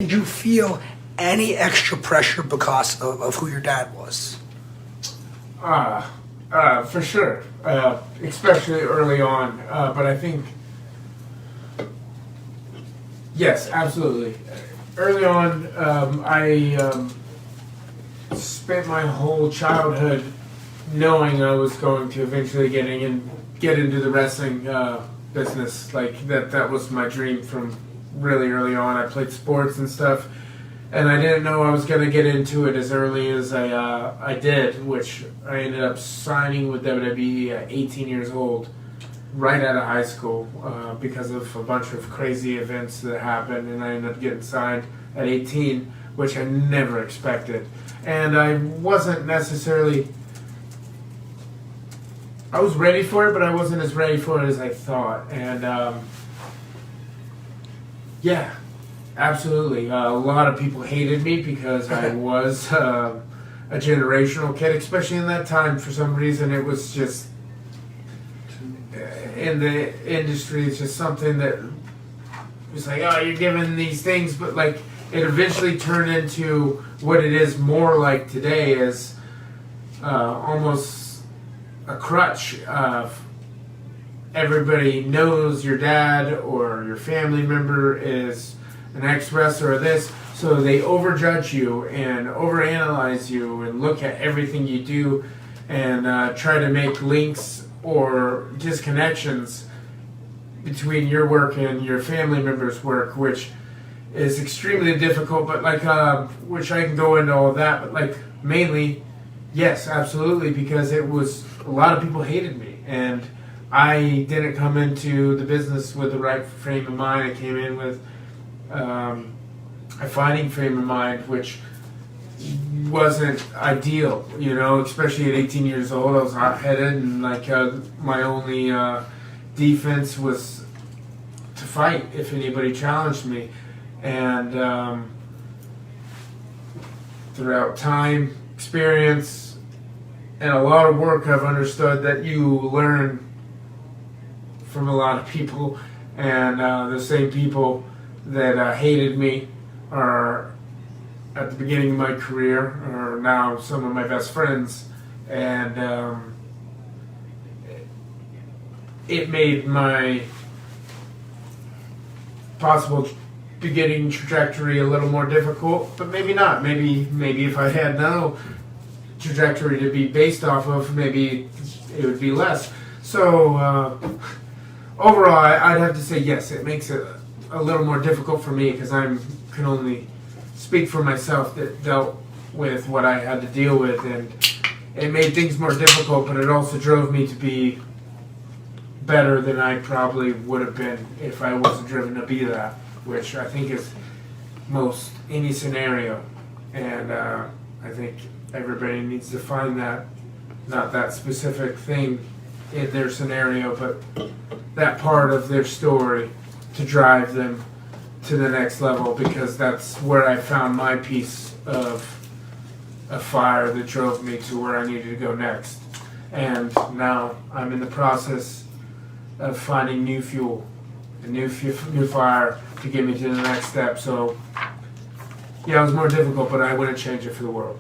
Did you feel any extra pressure because of who your dad was? For sure, especially early on. But I think, yes, absolutely. Early on, I spent my whole childhood knowing I was going to eventually get into the wrestling business. Like that was my dream from really early on. I played sports and stuff, and I didn't know I was going to get into it as early as I did, which I ended up signing with WWE at 18 years old, right out of high school, because of a bunch of crazy events that happened, and I ended up getting signed at 18, which I never expected. And I wasn't necessarily... I was ready for it, but I wasn't as ready for it as I thought. And yeah, absolutely. A lot of people hated me because I was a generational kid, especially in that time. For some reason, it was just, in the industry, it's just something that was like, oh, you're given these things, but like it eventually turned into what it is more like today, is almost a crutch of everybody knows your dad or your family member is an ex-wrestler or this, so they overjudge you and overanalyze you and look at everything you do and try to make links or disconnections between your work and your family member's work, which is extremely difficult, but like, which I can go into all of that, but like mainly, yes, absolutely, because it was, a lot of people hated me, and I didn't come into the business with the right frame of mind. I came in with a fighting frame of mind, which wasn't ideal, you know, especially at 18 years old. I was hot-headed, and like my only defense was to fight if anybody challenged me. And throughout time, experience, and a lot of work, I've understood that you learn from a lot of people, and the same people that hated me are at the beginning of my career are now some of my best friends, and it made my possible beginning trajectory a little more difficult, but maybe not. Maybe if I had no trajectory to be based off of, maybe it would be less. So overall, I'd have to say yes, it makes it a little more difficult for me because I can only speak for myself that dealt with what I had to deal with, and it made things more difficult, but it also drove me to be better than I probably would have been if I wasn't driven to be that, which I think is most any scenario. And I think everybody needs to find that, not that specific thing in their scenario, but that part of their story to drive them to the next level, because that's where I found my piece of a fire that drove me to where I needed to go next. And now I'm in the process of finding new fuel, a new fire to get me to the next step. So yeah, it was more difficult, but I wouldn't change it for the world.